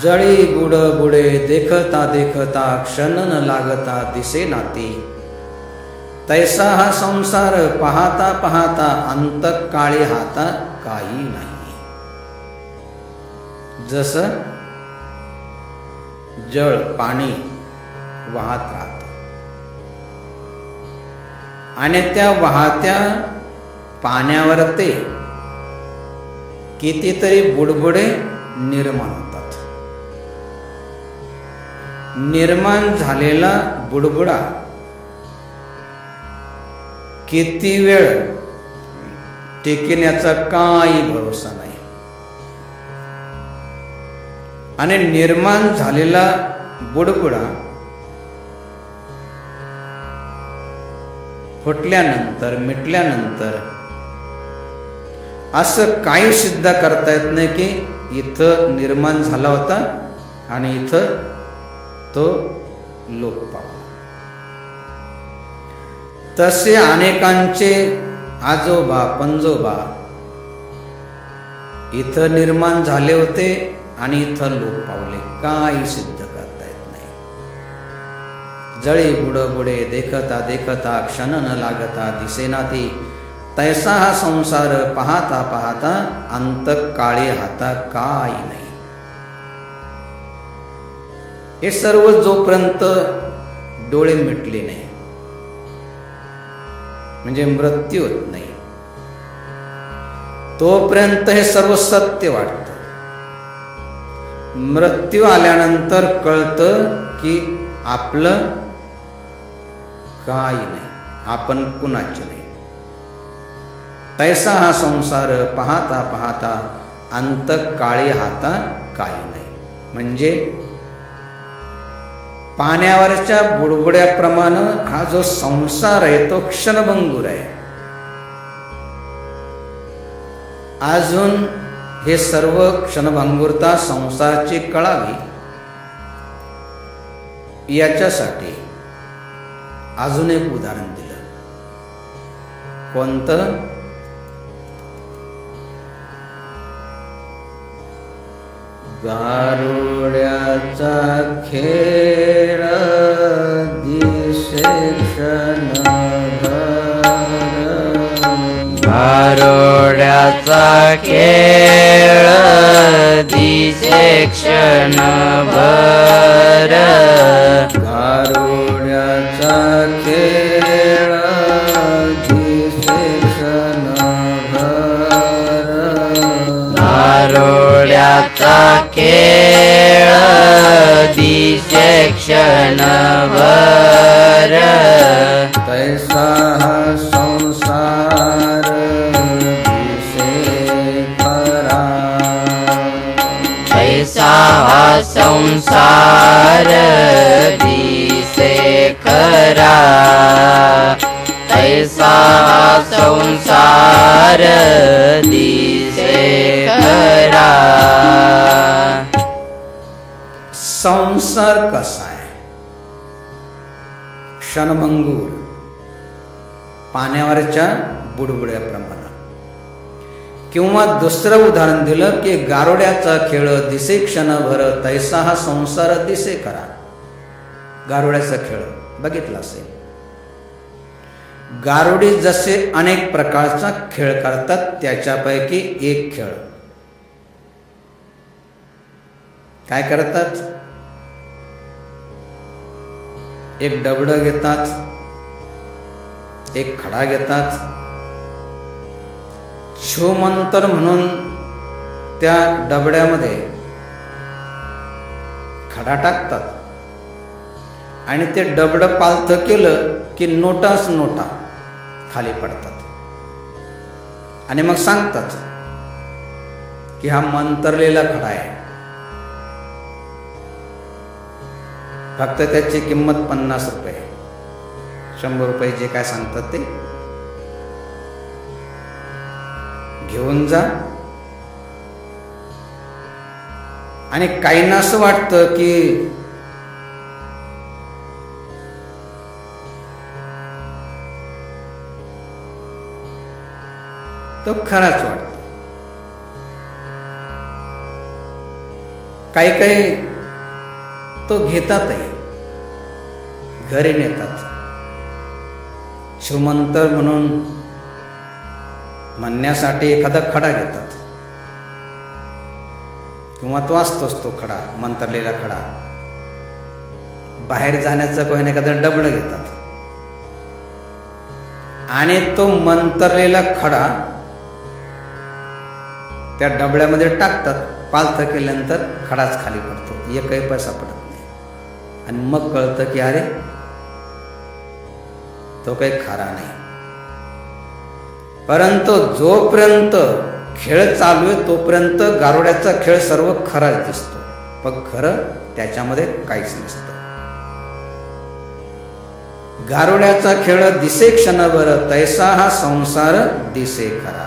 जळी बुड बुडे देखता देखता क्षण न लागता दिसे नाती, तैसा हा संसार पाहता पाहता अंत काळी हाता काही नाही. जसं जळ पाणी वाहत राहत आणि त्या वाहत्या पाण्यावर ते कितीतरी बुडबुडे निर्माण होतात. निर्माण झालेला बुडबुडा किती वेळ टिकण्याचा काही भरोसा नाही आणि निर्माण झालेला बुडबुडा फुटल्यानंतर मिटल्यानंतर असं काही सिद्ध करता येत नाही की इथं निर्माण झाला होता आणि इथं तो लोप पावला. तसे अनेकांचे आजोबा पंजोबा इथं निर्माण झाले होते आणि इथं लोप पावले. काही सिद्ध करता येत नाही. जळी बुड बुडे देखता देखता क्षण न लागता दिसेनाती, तैसा हा संसार पाहता पाहता अंत काळी हाता काही नाही. हे सर्व जोपर्यंत डोळे मिटले नाही म्हणजे मृत्यू होत नाही तोपर्यंत हे सर्व सत्य वाटतं. मृत्यू आल्यानंतर कळतं की आपलं काही नाही, आपण कुणाचे नाही. तैसा हा संसार पाहता पाहता अंत काळी हाता काही नाही. म्हणजे पाण्यावरच्या बुडबुड्याप्रमाणे हा जो संसार आहे तो क्षणभंगूर आहे. अजून हे सर्व क्षणभंगुरता संसाराची कळावी याच्यासाठी अजून एक उदाहरण दिलं. कोणतं? गारुड्याचा खेळ दिसे क्षणभर, गारुड्याचा खेळ दिसे क्षणभर, गारुड्याचा खेळ दिसे क्षणभर, गारुड्याचा खेळ दिसे क्षणभर, तैसा हा संसार दिसे खरा, तैसा हा संसार दिसे खरा, तैसा हा संसार दिसे खरा. संसार कसा आहे? क्षणभंगूर, पाण्यावरच्या बुडबुड्याप्रमाणे. किंवा दुसरं उदाहरण दिलं की गारुड्याचा खेळ दिसे क्षणभर, तैसा हा संसार दिसे खरा. गारुड्याचा खेळ बघितला असेल. गारुडी जसे अनेक प्रकारचा खेळ करतात त्याच्यापैकी एक खेळ काय करतात? एक डबडं घेतात, एक खडा घेतात, छूमंतर म्हणून त्या डबड्यामध्ये खडा टाकतात आणि ते डबडं पालथं केलं की नोटाच नोटा खाली पडतात आणि मग सांगतात की हा मंतरलेला खडा आहे. फक्त त्याची किंमत 50 रुपये, 100 रुपये जे काय सांगतात ते घेऊन जा. आणि काहींना असं वाटतं की तो खराच वाटतो. काही काही तो घेतातही, घरी नेतात. श्रीमंत म्हणून म्हणण्यासाठी एखादा खडा घेतात, किंवा तो असतोच तो खडा, मंतरलेला खडा. बाहेर जाण्याचं कोणी एखादं डबडं घेतात आणि तो मंतरलेला खडा त्या डबड्यामध्ये टाकतात. पालथं केल्यानंतर खडाच खाली पडतो, एकही पैसा पडत नाही. आणि मग कळतं की अरे तो काही खरा नाही. परंतु जोपर्यंत खेळ चालू आहे तोपर्यंत गारुड्याचा खेळ सर्व खराच दिसतो, पण खरं त्याच्यामध्ये काहीच नसतं. गारुड्याचा खेळ दिसे क्षणभर, तैसा हा संसार दिसे खरा.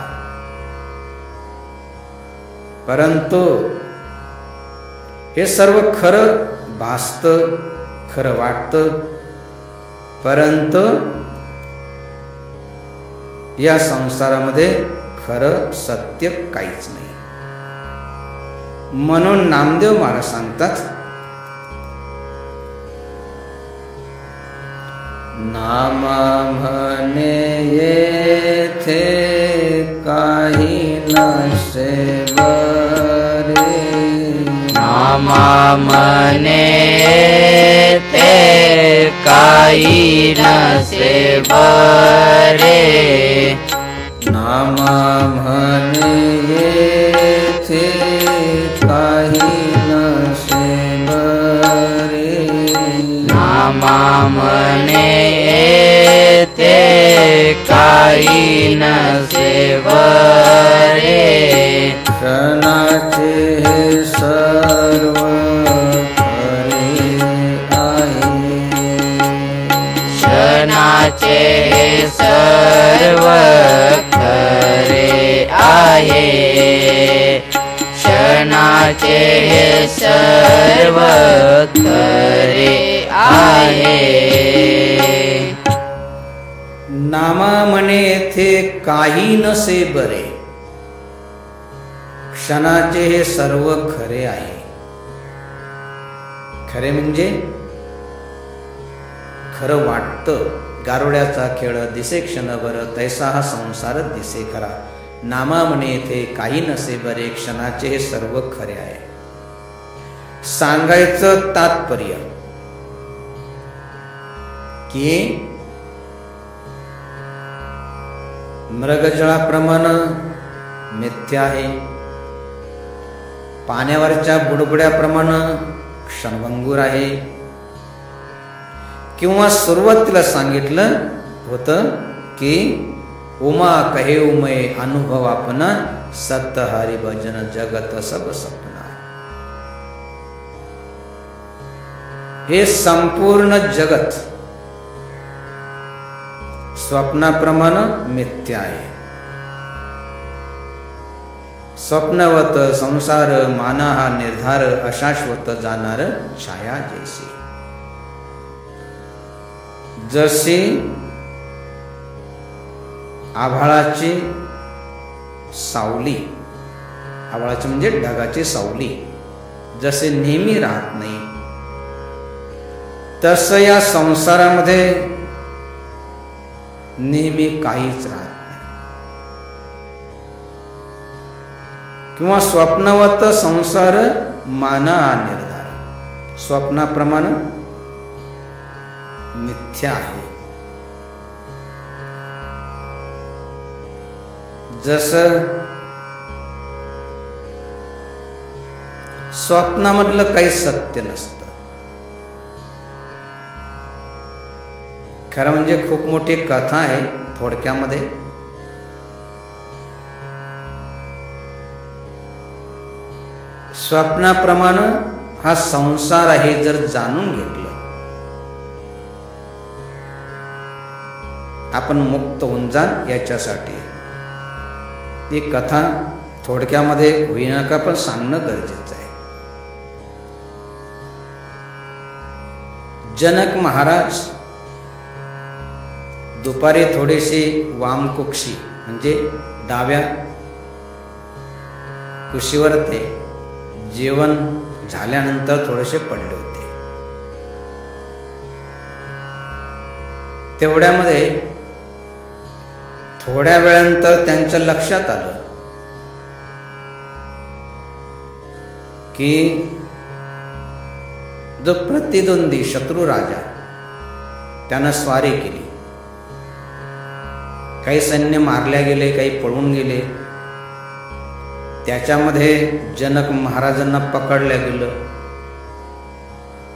परंतु हे सर्व खरं भासतं, खरं वाटतं, परंतु या संसारामध्ये खरं सत्य काहीच नाही. म्हणून नामदेव महाराज सांगतात, नाम म्हणे येथे काही नसे बरे, नाम म्हणे येथे काही नसे बरे, नाम म्हणे येथे काही नसे बरे, नाम म्हणे येथे काही नसे बरे, क्षणाचे हे सर्व खरे आहे, क्षणाचे हे सर्व खरे आहे, क्षणाचे हे सर्व खरे आहे. नामा म्हणे येथे काही नसे बरे, क्षणाचे हे सर्व खरे आहे. खरे म्हणजे खरं वाटतं. गारुड्याचा खेळ दिसे क्षणभर, तैसा हा संसार दिसे खरा. नामा म्हणे येथे काही नसे बरे, क्षणाचे हे सर्व खरे आहे. सांगायचं तात्पर्य की मृगजळाप्रमाणे मिथ्या आहे, पाण्यावरच्या बुडबुड्याप्रमाणे क्षणभंगूर आहे. किंवा सुरुवातीला सांगितलं होतं की उमा कहे उमय अनुभव आपणा, सत हरि भजन जगत सब सपना. हे संपूर्ण जगत स्वप्नाप्रमाणे मिथ्या आहे. स्वप्नवत संसार माना हा निर्धार, अशाश्वत जाणार छाया जैसी. जशी आभाळाची सावली, आभाळाची म्हणजे ढगाची सावली जसे नेहमी राहत नाही, तसं या संसारामध्ये नेहमी काहीच राहत नाही. किंवा स्वप्नवत संसार माना हा निर्धार, स्वप्नाप्रमाणे मिथ्या आहे. जसं स्वप्नामधलं काही सत्य नसतं. खरं म्हणजे खूप मोठी कथा आहे. थोडक्यामध्ये स्वप्नाप्रमाणे हा संसार आहे जर जाणून घेतलं, आपण मुक्त होऊन जाण याच्यासाठी ती कथा थोडक्यामध्ये होईना का पण सांगणं गरजेचं आहे. जनक महाराज दुपारी थोडीशी वामकुक्षी म्हणजे डाव्या कुशीवर ते झाल्यानंतर थोडेसे पडले होते. तेवढ्यामध्ये थोड्या वेळानंतर त्यांच्या लक्षात आलं की जो प्रतिद्वंदी शत्रू राजा त्यानं स्वारी केली, काही सैन्य मारल्या गेले, काही पळून गेले. त्याच्यामध्ये जनक महाराजांना पकडल्या गेलं.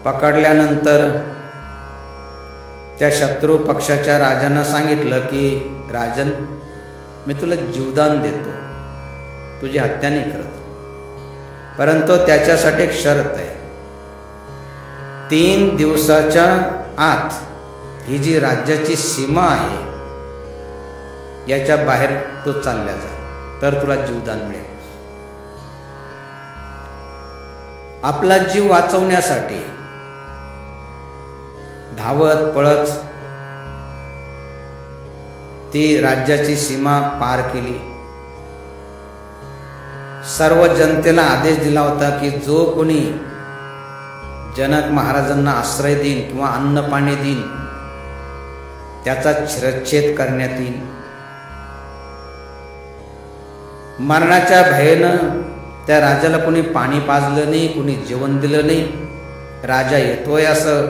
पकडल्यानंतर त्या शत्रू पक्षाच्या राजांना सांगितलं की राजन, मी तुला जीवदान देतो, तुझी हत्या नाही करत, परंतु त्याच्यासाठी एक शर्त आहे. 3 दिवसाच्या आत ही जी राज्याची सीमा आहे याच्या बाहेर तो चालल्या जा, तर तुला जीवदान मिळेल. आपला जीव वाचवण्यासाठी धावत पळत ती राज्याची सीमा पार केली. सर्व जनतेला आदेश दिला होता की जो कोणी जनक महाराजांना आश्रय देईन किंवा अन्न पाणी देईन त्याचा शिरच्छेद करण्यात येईल. मरणाच्या भयानं त्या राजाला कोणी पाणी पाजलं नाही, कोणी जेवण दिलं नाही. राजा येतोय असं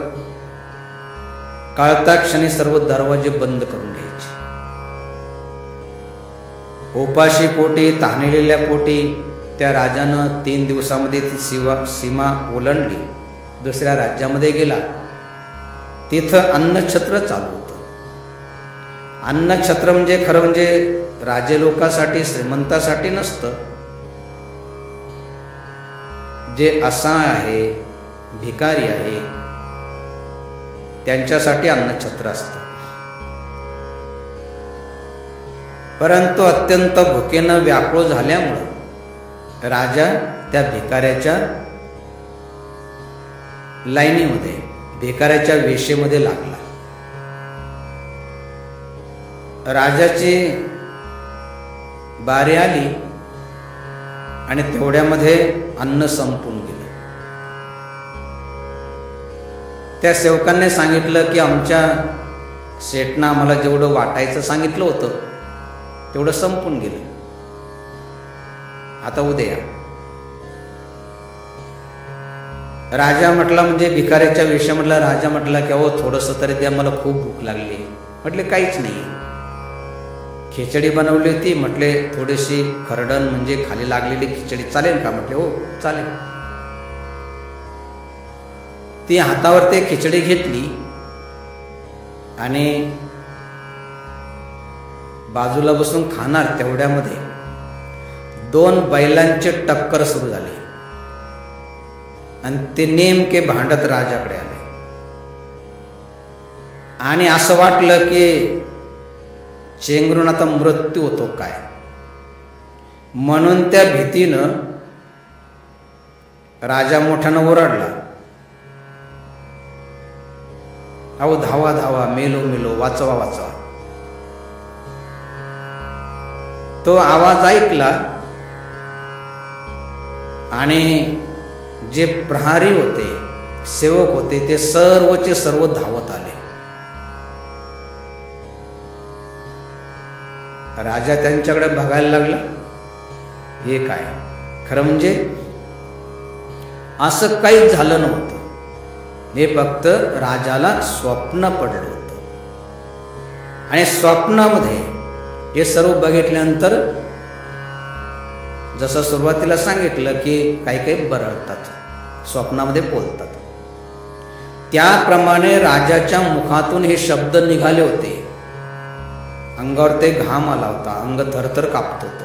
कळता क्षणी सर्व दरवाजे बंद करून घ्यायचे. उपाशी पोटी, तहानलेल्या पोटी त्या राजानं 3 दिवसामध्ये ती सीमा ओलांडली. दुसऱ्या राज्यामध्ये गेला. तिथं अन्नछत्र चालू होतं. अन्नछत्र म्हणजे खरं म्हणजे राजे लोकांसाठी, श्रीमंतासाठी नसतं. जे असहाय आहे, भिकारी आहे, त्यांच्यासाठी अन्नछत्र असतं. परंतु अत्यंत भुकेनं व्याकुळ झाल्यामुळं राजा त्या भिकाऱ्याच्या लाईनीमध्ये, भिकाऱ्याच्या वेशेमध्ये लागला. राजाची बारी आली आणि तेवढ्यामध्ये अन्न संपून गेलं. त्या सेवकांनी सांगितलं की आमच्या शेठनं आम्हाला जेवढं वाटायचं सांगितलं होतं तेवढं संपून गेलं, आता उद्या या. राजा म्हटला, म्हणजे भिकाऱ्याच्या वेशामधला राजा म्हटला की अहो थोडंसं तरी द्या, मला खूप भूक लागली. म्हटले काहीच नाही. खिचडी बनवली होती, म्हटले थोडीशी खरडण म्हणजे खाली लागलेली खिचडी चालेल का? म्हटले हो चालेल. ती हातावर ते खिचडी घेतली आणि बाजूला बसून खाणार. तेवढ्यामध्ये 2 बैलांचे टक्कर सुरू झाले आणि ते नेमके भांडत राजाकडे आले. आणि असं वाटलं की चेंगरून आता मृत्यू होतो काय, म्हणून त्या भीतीनं राजा मोठ्यानं ओरडला, अहो धावा धावा, मेलो मेलो, वाचवा वाचवा. तो आवाज ऐकला आणि जे प्रहारी होते, सेवक होते, ते सर्वचे सर्व धावत आले. राजा त्यांच्याकडे बघायला लागला, हे काय? खरं म्हणजे असं काहीच झालं नव्हतं. हे फक्त राजाला स्वप्न पडलं होतं. आणि स्वप्नामध्ये हे सर्व बघितल्यानंतर जसं सुरुवातीला सांगितलं की काही काही बरळतात, स्वप्नामध्ये बोलतात, त्याप्रमाणे राजाच्या मुखातून हे शब्द निघाले होते. अंगावर ते घाम आला होता, अंग थरथर कापत होतं.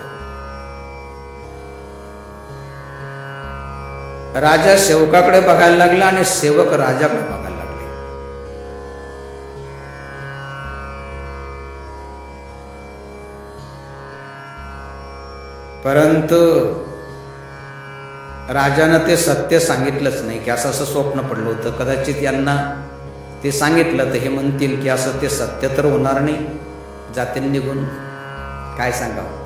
राजा सेवकाकडे बघायला लागला आणि सेवक राजाकडे बघायला लागले. परंतु राजानं ते सत्य सांगितलंच नाही की असं असं स्वप्न पडलं होतं. कदाचित यांना ते सांगितलं तर हे म्हणतील की असं ते सत्य तर होणार नाही, जातील निघून, काय सांगावं.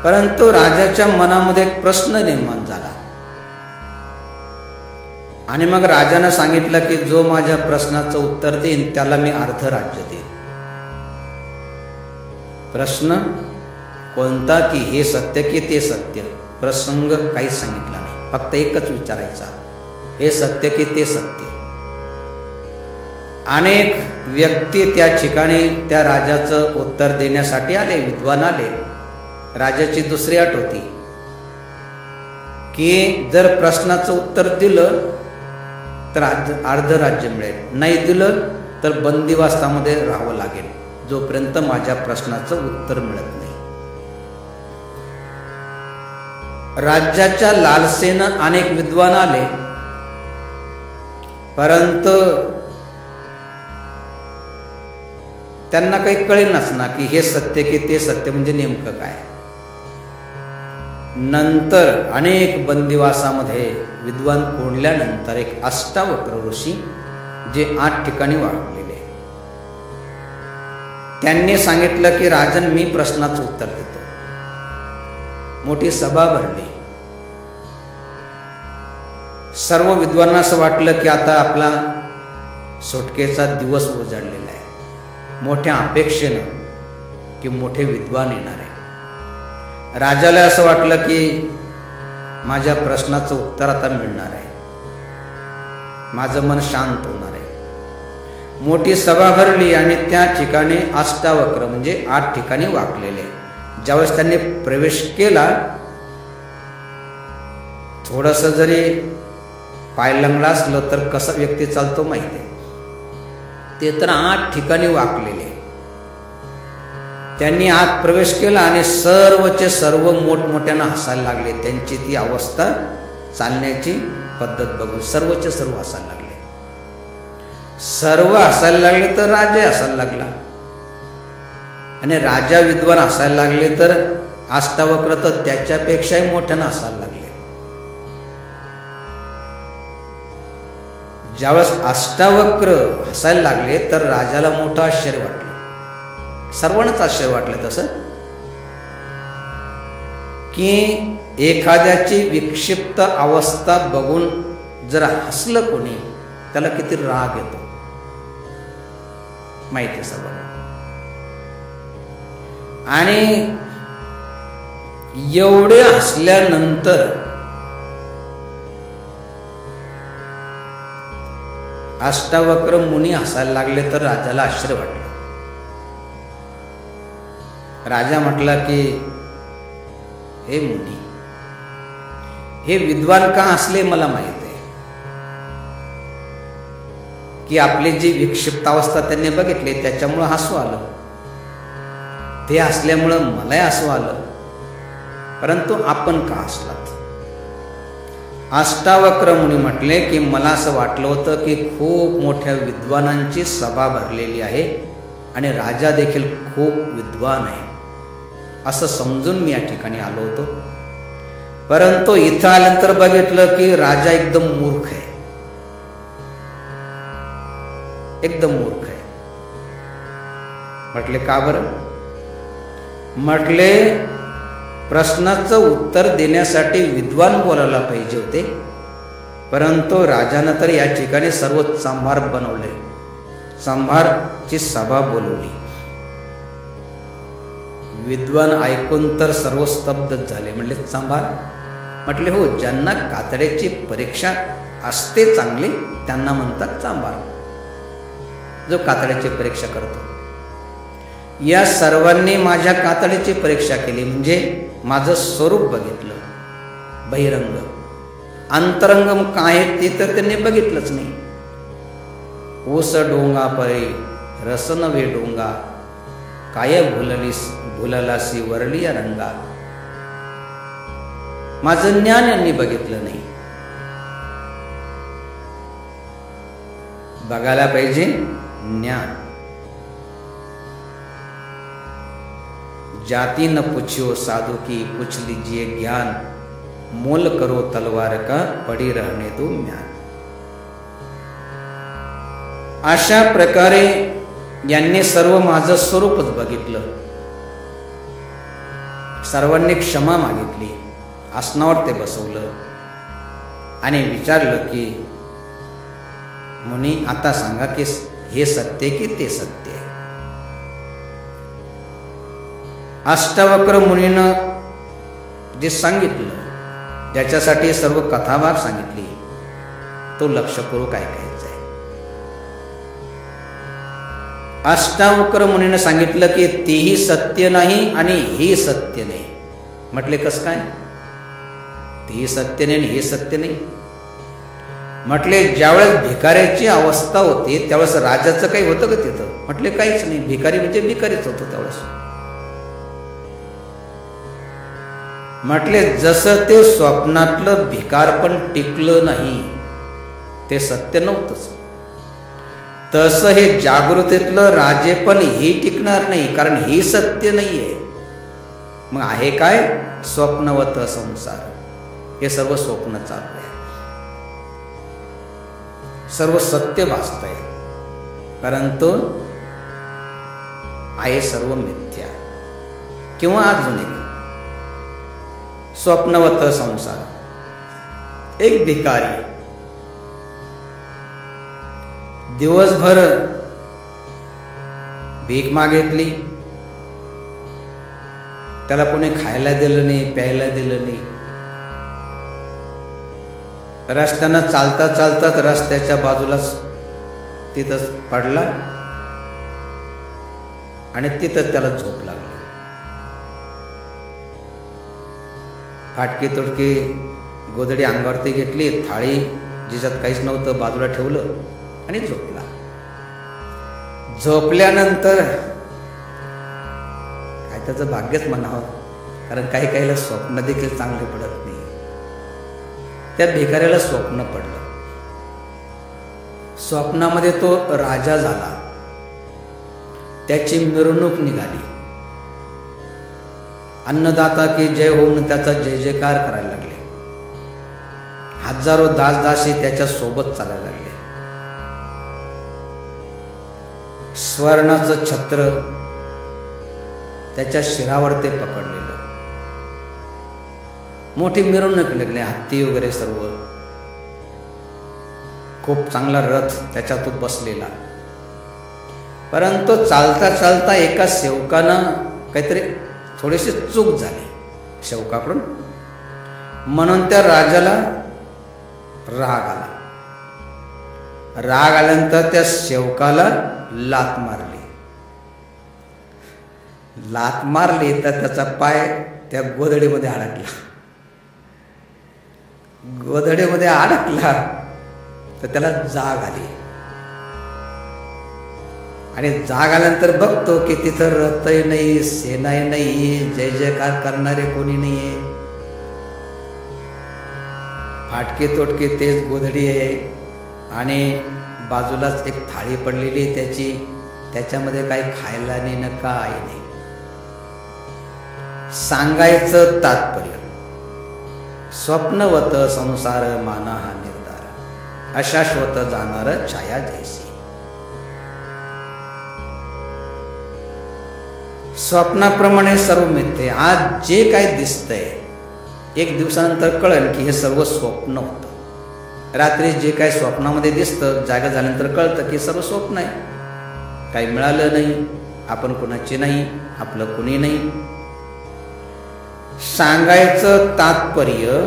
परंतु राजाच्या मनामध्ये एक प्रश्न निर्माण झाला आणि मग राजानं सांगितलं की जो माझ्या प्रश्नाचं उत्तर देईन त्याला मी अर्ध राज्य देईन. प्रश्न कोणता? की हे सत्य की ते सत्य? प्रसंग काहीच सांगितला नाही, फक्त एकच विचारायचा, हे सत्य की ते सत्य? अनेक व्यक्ती त्या ठिकाणी त्या राजाचं उत्तर देण्यासाठी आले, विद्वान आले. राजाची दुसरी अट होती की जर प्रश्नाचं उत्तर दिलं तर अर्ध राज्य मिळेल, नाही दिलं तर बंदिवासामध्ये राहावं लागेल जोपर्यंत माझ्या प्रश्नाचं उत्तर मिळत नाही. राज्याच्या लालसेनं अनेक विद्वान आले, परंतु त्यांना काही कळेनाच ना की हे सत्य की ते सत्य म्हणजे नेमकं काय. नंतर अनेक बंदिवासामध्ये विद्वान कोंडल्यानंतर एक अष्टावक्र ऋषी जे 8 ठिकाणी वाढलेले, त्यांनी सांगितलं की राजन मी प्रश्नाचं उत्तर देतो. मोठी सभा भरली. सर्व विद्वानांना असं वाटलं की आता आपला सुटकेचा दिवस उजाडलेला आहे. मोठ्या अपेक्षेनं की मोठे विद्वान येणार आहे. राजाला असं वाटलं की माझ्या प्रश्नाचं उत्तर आता मिळणार आहे, माझं मन शांत होणार आहे. मोठी सभा भरली आणि त्या ठिकाणी अष्टावक्र म्हणजे 8 ठिकाणी वाकलेले. ज्यावेळेस त्यांनी प्रवेश केला, थोडस जरी पाय लंगडा असलं तर कसा व्यक्ती चालतो माहिती आहे. ते तर 8 ठिकाणी वाकलेले. त्यांनी आत प्रवेश केला आणि सर्वचे सर्व मोठमोठ्यानं हसायला लागले. त्यांची ती अवस्था, चालण्याची पद्धत बघून सर्वचे सर्व हसायला लागले. सर्व हसायला लागले तर राजा हसायला लागला आणि राजा विद्वान हसायला लागले तर अष्टावक्र तर त्याच्यापेक्षाही मोठ्यानं हसायला लागले. ज्यावेळेस अष्टावक्र हसायला लागले तर राजाला मोठं आश्चर्य वाटलं. सर्वांनाच आश्चर्य वाटलं तसं की एखाद्याची विक्षिप्त अवस्था बघून जर हसलं कोणी त्याला किती राग येतो माहिती सर्वांना. आणि एवढे हसल्यानंतर अष्टावक्र मुनी हसायला लागले तर राजाला आश्चर्य वाटलं. राजा म्हटला की हे मुनी, हे विद्वान का हसले मला माहित आहे की आपली जी विक्षिप्त अवस्था त्यांनी बघितली त्याच्यामुळं हसू आलं. ते हसल्यामुळं मलाही हसू आलं, परंतु आपण का हसलात? अष्टावक्र मुनी म्हटले की मला असं वाटलं होतं की खूप मोठ्या विद्वानांची सभा भरलेली आहे आणि राजा देखील खूप विद्वान आहे असं समजून मी या ठिकाणी आलो होतो. परंतु इथं आल्यानंतर बघितलं की राजा एकदम मूर्ख आहे, एकदम मूर्ख आहे. म्हटले का बरं? म्हटले प्रश्नाचं उत्तर देण्यासाठी विद्वान बोलायला पाहिजे होते, परंतु राजानं तर या ठिकाणी सर्व चांभार बनवले, चांभारची सभा बोलवली. विद्वान ऐकून तर सर्व स्तब्ध झाले. म्हणले चांभार? म्हटले हो, ज्यांना कातड्याची परीक्षा असते चांगली त्यांना म्हणतात चांभार, जो कातड्याची परीक्षा करतो. या सर्वांनी माझ्या कातडीची परीक्षा केली, म्हणजे माझं स्वरूप बघितलं, बहिरंग. अंतरंग काय ते तर त्यांनी बघितलंच नाही. ऊस डोंगा परे रस नवे डोंगा, काय भुललासी वरली या रंगा. माझं ज्ञान यांनी बघितलं नाही. बघायला पाहिजे ज्ञान. जाति न पूछियो साधु की, पूछ लीजिए ज्ञान. मोल करो तलवार का, पड़ी रहने दो म्यान. अशा प्रकारे यांनी सर्व माझं स्वरूपच बघितलं, सर्वांनी क्षमा मागितली. आसनावर ते बसवलं आणि विचारलं की मुनी आता सांगा की हे सत्य की ते सत्य आहे. अष्टावक्र मुनीनं जे सांगितलं, ज्याच्यासाठी सर्व कथाभाग सांगितली, तो लक्ष करू काय ऐकायचं आहे. अष्टावक्र मुनीनं सांगितलं की तेही सत्य नाही आणि हे सत्य नाही. म्हटले कसं काय? तेही सत्य नाही आणि हे सत्य नाही. म्हटले ज्यावेळेस भिकाऱ्याची अवस्था होती त्यावेळेस राजाचं काही होतं का तिथं? म्हटले काहीच नाही. भिकारी म्हणजे भिकारीच होतो त्यावेळेस. म्हटले जसं ते स्वप्नातलं भिकार पण टिकलं नाही, ते सत्य नव्हतंच, तसं हे जागृतीतलं राजे पण हे टिकणार नाही, कारण हे सत्य नाहीये. मग आहे काय? स्वप्नवत संसार. हे सर्व स्वप्न चालू आहे, सर्व सत्य भासतंय, परंतु आहे सर्व मिथ्या. किंवा अजून एक स्वप्नवत संसार. एक भिकारी दिवसभर भीक मागितली, त्याला कोणी खायला दिलं नाही, प्यायला दिलं नाही. रस्त्यानं चालता चालताच रस्त्याच्या बाजूलाच तिथंच पडला आणि तिथं त्याला झोप लागली. फाटकी तुटकी गोधडी अंगावरती घेतली, थाळी जिच्यात काहीच नव्हतं बाजूला ठेवलं आणि झोपला. झोपल्यानंतर काय त्याचं भाग्यच म्हणावं, कारण काही काहीला स्वप्न देखील चांगले पडत नाही. त्या भिकाऱ्याला स्वप्न पडलं. स्वप्नामध्ये तो राजा झाला, त्याची मिरवणूक निघाली. अन्नदाता की जय होऊन त्याचा जय जयकार करायला लागले. हजारो दासदासी त्याच्या सोबत चालायला लागले. स्वर्णाचं छत्र त्याच्या शिरावर ते पकडलेलं. मोठी मिरवणूक लागली, हत्ती वगैरे सर्व. खूप चांगला रथ त्याच्यातून बसलेला. परंतु चालता चालता एका सेवकानं काहीतरी थोडीशी चूक झाली सेवकाकडून, म्हणून त्या राजाला राग आला. राग आल्यानंतर त्या सेवकाला लात मारली. लात मारली तर त्याचा पाय त्या गोधडीमध्ये अडकला. गोधडीमध्ये अडकला तर त्याला जाग आली. आणि जाग आल्यानंतर बघतो की तिथं रथही नाही, सेनाही नाही, जय जयकार करणारे कोणी नाहीये. फाटकी तोटकी तेच गोधडी आहे आणि बाजूलाच एक थाळी पडलेली त्याची, त्याच्यामध्ये काही खायला नाही ना काय नाही. सांगायचं तात्पर्य स्वप्नवत संसार माना हा निर्धार, अशाश्वत जाणार छाया जैसी. स्वप्नाप्रमाणे सर्व मिथ्ये. आज जे काय दिसतंय एक दिवसानंतर कळेल की हे सर्व स्वप्न होतं. रात्री जे काय स्वप्नामध्ये दिसतं जागा झाल्यानंतर कळतं की सर्व स्वप्न आहे. काही मिळालं नाही, आपण कोणाचे नाही, आपलं कोणी नाही. सांगायचं तात्पर्य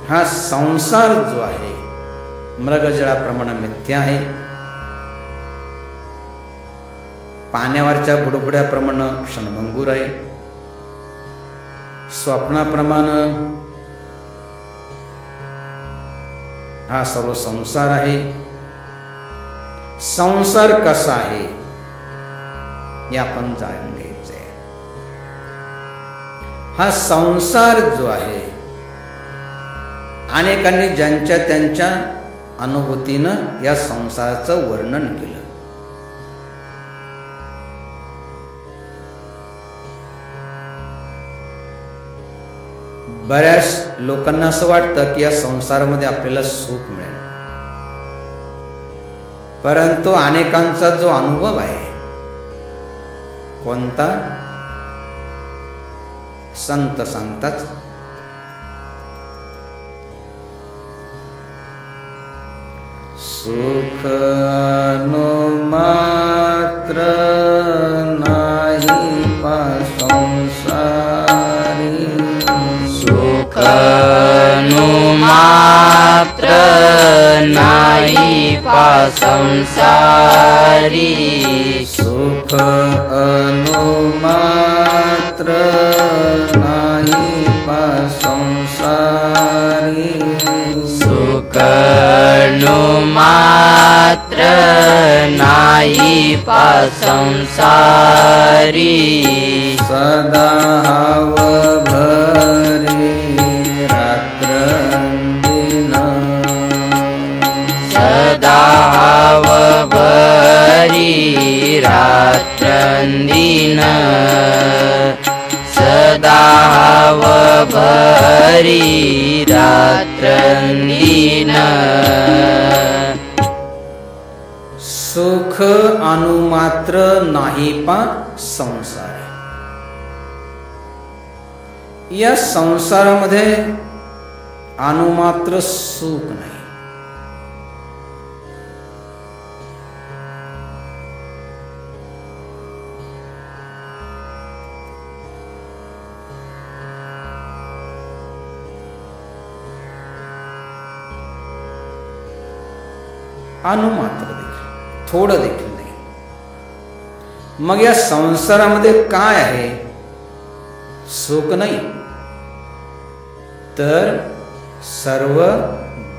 हा संसार जो आहे मृगजळाप्रमाणे मिथ्या आहे. पाण्यावरच्या बुडबुड्याप्रमाणे क्षणभंगूर आहे. स्वप्नाप्रमाणे हा सर्व संसार आहे. संसार कसा आहे हे आपण जाणून घ्यायचं आहे. हा संसार जो आहे अनेकांनी ज्यांच्या त्यांच्या अनुभूतीनं या संसाराचं वर्णन केलं. बऱ्याच लोकांना असं वाटतं की या संसारामध्ये आपल्याला सुख मिळेल, परंतु अनेकांचा जो अनुभव आहे कोणता, संत सांगतात, सुख अनुमात्र नाही पा संसारी, सुख अनुमात्र नाही पा संसारी, सुख अनुमात्र नाही पा संसारी, सुख अनुमात्र नाही पा संसारी, सदा हाव भरे रात्रंदिन, सदा हाव भरी रात्रंदिन, सदा हाव भरी रात्रंदिन, सुख अनुमात्र नाही पा संसार. या संसारामध्ये अनुमात्र सुख नाही. अनुमात्र देखील, थोडं देखील नाही. मग या संसारामध्ये काय आहे? सुख नाही, तर सर्व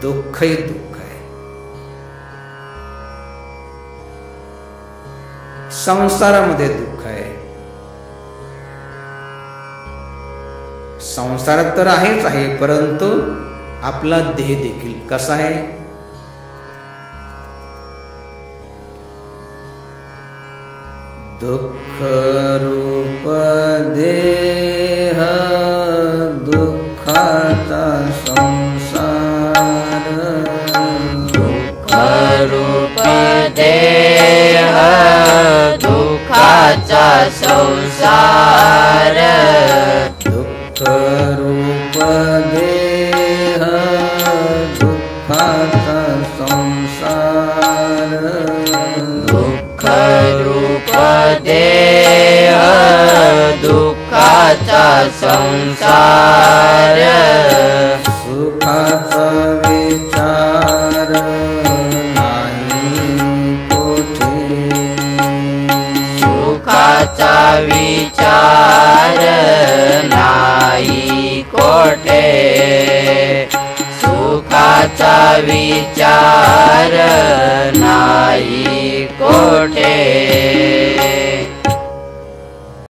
दुःखही दुःख आहे. संसारामध्ये दुःख आहे. संसारात तर आहेच आहे, परंतु आपला देह देखील कसा आहे? दुःख रूप देह, दुःखाचा संसार, दुःख रूप देह, दुःखाचा संसार, दुःख रूप देह, दुःखाचा संसार, दुःख रूप देह, दुःखाचा संसार, सुखाचा विचार नाही कोठे, सुखाचा विचार नाही कोठे, सुखाचा विचार नाही कोठे.